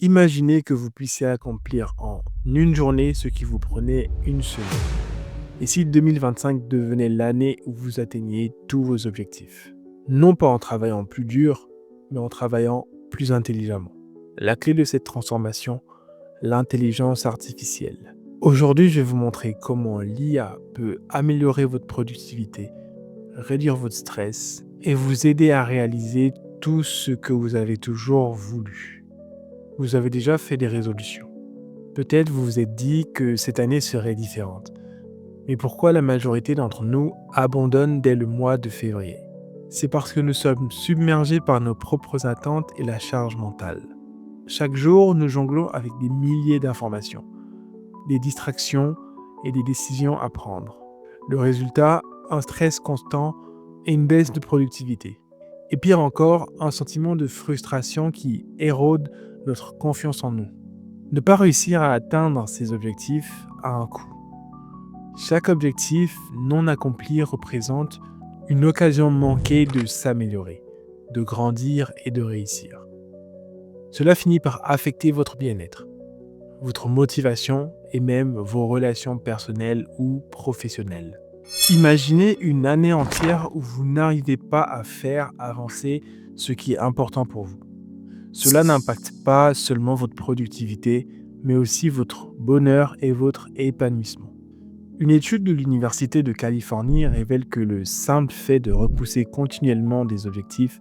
Imaginez que vous puissiez accomplir en une journée ce qui vous prenait une semaine. Et si 2025 devenait l'année où vous atteigniez tous vos objectifs? Non pas en travaillant plus dur, mais en travaillant plus intelligemment. La clé de cette transformation, l'intelligence artificielle. Aujourd'hui, je vais vous montrer comment l'IA peut améliorer votre productivité, réduire votre stress et vous aider à réaliser tout ce que vous avez toujours voulu. Vous avez déjà fait des résolutions. Peut-être vous vous êtes dit que cette année serait différente. Mais pourquoi la majorité d'entre nous abandonnent dès le mois de février? C'est parce que nous sommes submergés par nos propres attentes et la charge mentale. Chaque jour, nous jonglons avec des milliers d'informations, des distractions et des décisions à prendre. Le résultat, un stress constant et une baisse de productivité. Et pire encore, un sentiment de frustration qui érode notre confiance en nous. Ne pas réussir à atteindre ses objectifs a un coût. Chaque objectif non accompli représente une occasion manquée de s'améliorer, de grandir et de réussir. Cela finit par affecter votre bien-être, votre motivation et même vos relations personnelles ou professionnelles. Imaginez une année entière où vous n'arrivez pas à faire avancer ce qui est important pour vous. Cela n'impacte pas seulement votre productivité, mais aussi votre bonheur et votre épanouissement. Une étude de l'Université de Californie révèle que le simple fait de repousser continuellement des objectifs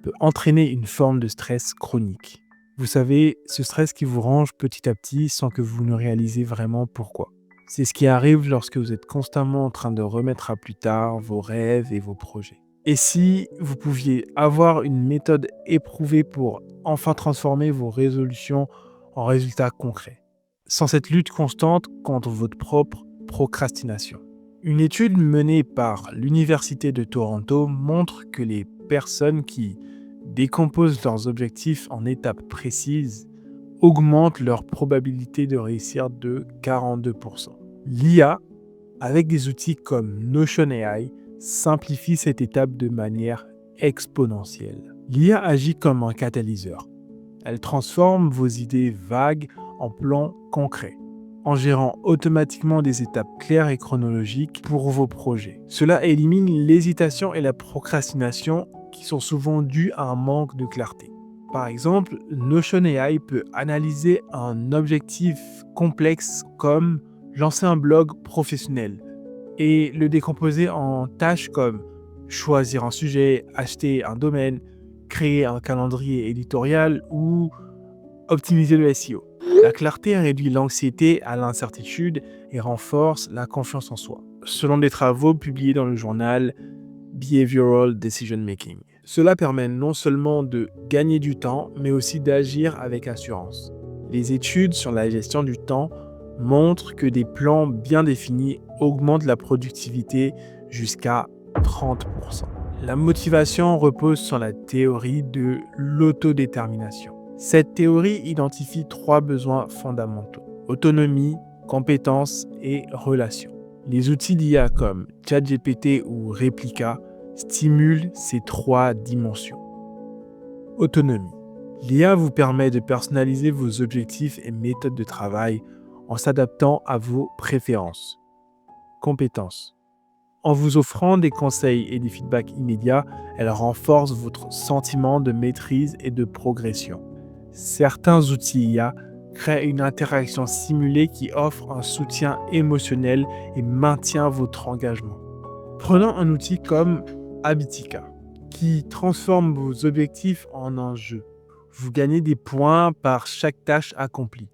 peut entraîner une forme de stress chronique. Vous savez, ce stress qui vous range petit à petit sans que vous ne réalisez vraiment pourquoi. C'est ce qui arrive lorsque vous êtes constamment en train de remettre à plus tard vos rêves et vos projets. Et si vous pouviez avoir une méthode éprouvée pour enfin transformer vos résolutions en résultats concrets, sans cette lutte constante contre votre propre procrastination. Une étude menée par l'Université de Toronto montre que les personnes qui décomposent leurs objectifs en étapes précises augmentent leur probabilité de réussir de 42%. L'IA, avec des outils comme Notion AI, simplifie cette étape de manière exponentielle. L'IA agit comme un catalyseur. Elle transforme vos idées vagues en plans concrets, en gérant automatiquement des étapes claires et chronologiques pour vos projets. Cela élimine l'hésitation et la procrastination qui sont souvent dues à un manque de clarté. Par exemple, Notion AI peut analyser un objectif complexe comme lancer un blog professionnel et le décomposer en tâches comme choisir un sujet, acheter un domaine, créer un calendrier éditorial ou optimiser le SEO. La clarté réduit l'anxiété à l'incertitude et renforce la confiance en soi, selon des travaux publiés dans le journal Behavioral Decision Making. Cela permet non seulement de gagner du temps, mais aussi d'agir avec assurance. Les études sur la gestion du temps montrent que des plans bien définis augmentent la productivité jusqu'à 30%. La motivation repose sur la théorie de l'autodétermination. Cette théorie identifie 3 besoins fondamentaux: autonomie, compétence et relation. Les outils d'IA comme ChatGPT ou Replica stimulent ces 3 dimensions. Autonomie. L'IA vous permet de personnaliser vos objectifs et méthodes de travail en s'adaptant à vos préférences. Compétence. En vous offrant des conseils et des feedbacks immédiats, elle renforce votre sentiment de maîtrise et de progression. Certains outils IA créent une interaction simulée qui offre un soutien émotionnel et maintient votre engagement. Prenons un outil comme Habitica, qui transforme vos objectifs en un jeu. Vous gagnez des points par chaque tâche accomplie,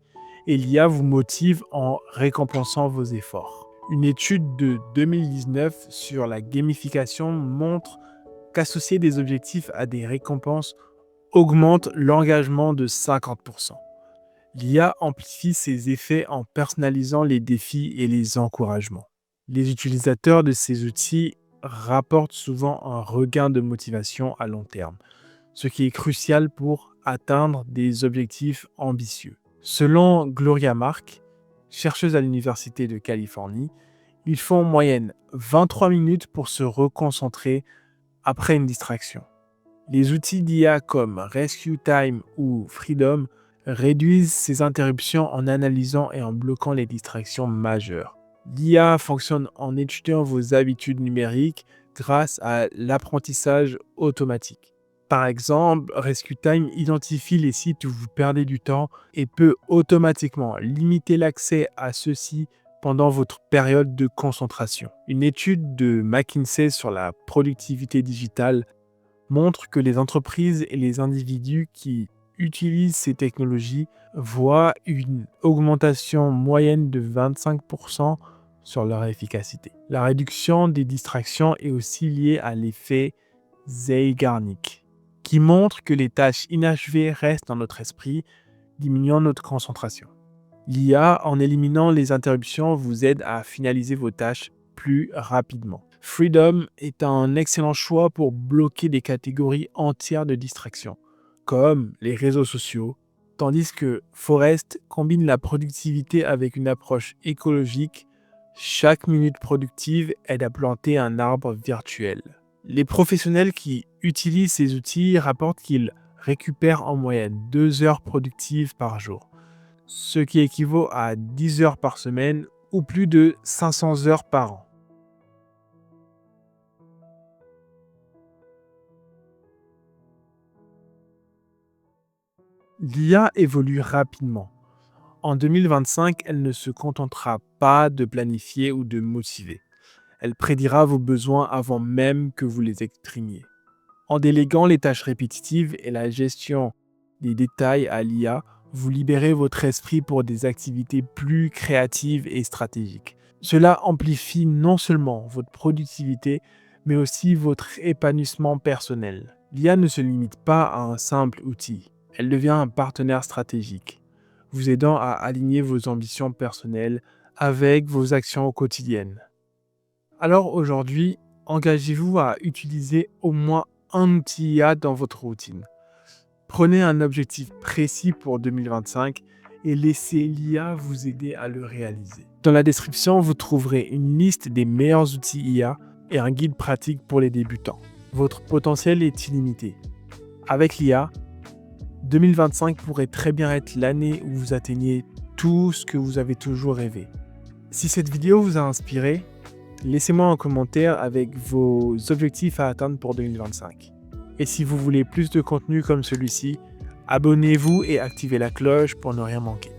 et l'IA vous motive en récompensant vos efforts. Une étude de 2019 sur la gamification montre qu'associer des objectifs à des récompenses augmente l'engagement de 50%. L'IA amplifie ces effets en personnalisant les défis et les encouragements. Les utilisateurs de ces outils rapportent souvent un regain de motivation à long terme, ce qui est crucial pour atteindre des objectifs ambitieux. Selon Gloria Mark, chercheuse à l'Université de Californie, il faut en moyenne 23 minutes pour se reconcentrer après une distraction. Les outils d'IA comme Rescue Time ou Freedom réduisent ces interruptions en analysant et en bloquant les distractions majeures. L'IA fonctionne en étudiant vos habitudes numériques grâce à l'apprentissage automatique. Par exemple, Rescue Time identifie les sites où vous perdez du temps et peut automatiquement limiter l'accès à ceux-ci pendant votre période de concentration. Une étude de McKinsey sur la productivité digitale montre que les entreprises et les individus qui utilisent ces technologies voient une augmentation moyenne de 25% sur leur efficacité. La réduction des distractions est aussi liée à l'effet Zeigarnik, qui montre que les tâches inachevées restent dans notre esprit, diminuant notre concentration. L'IA, en éliminant les interruptions, vous aide à finaliser vos tâches plus rapidement. Freedom est un excellent choix pour bloquer des catégories entières de distractions, comme les réseaux sociaux, tandis que Forest combine la productivité avec une approche écologique. Chaque minute productive aide à planter un arbre virtuel. Les professionnels qui utilisent ces outils rapportent qu'ils récupèrent en moyenne 2 heures productives par jour, ce qui équivaut à 10 heures par semaine ou plus de 500 heures par an. L'IA évolue rapidement. En 2025, elle ne se contentera pas de planifier ou de motiver. Elle prédira vos besoins avant même que vous les exprimiez. En déléguant les tâches répétitives et la gestion des détails à l'IA, vous libérez votre esprit pour des activités plus créatives et stratégiques. Cela amplifie non seulement votre productivité, mais aussi votre épanouissement personnel. L'IA ne se limite pas à un simple outil. Elle devient un partenaire stratégique, vous aidant à aligner vos ambitions personnelles avec vos actions quotidiennes. Alors aujourd'hui, engagez-vous à utiliser au moins un outil IA dans votre routine. Prenez un objectif précis pour 2025 et laissez l'IA vous aider à le réaliser. Dans la description, vous trouverez une liste des meilleurs outils IA et un guide pratique pour les débutants. Votre potentiel est illimité. Avec l'IA, 2025 pourrait très bien être l'année où vous atteignez tout ce que vous avez toujours rêvé. Si cette vidéo vous a inspiré, laissez-moi un commentaire avec vos objectifs à atteindre pour 2025. Et si vous voulez plus de contenu comme celui-ci, abonnez-vous et activez la cloche pour ne rien manquer.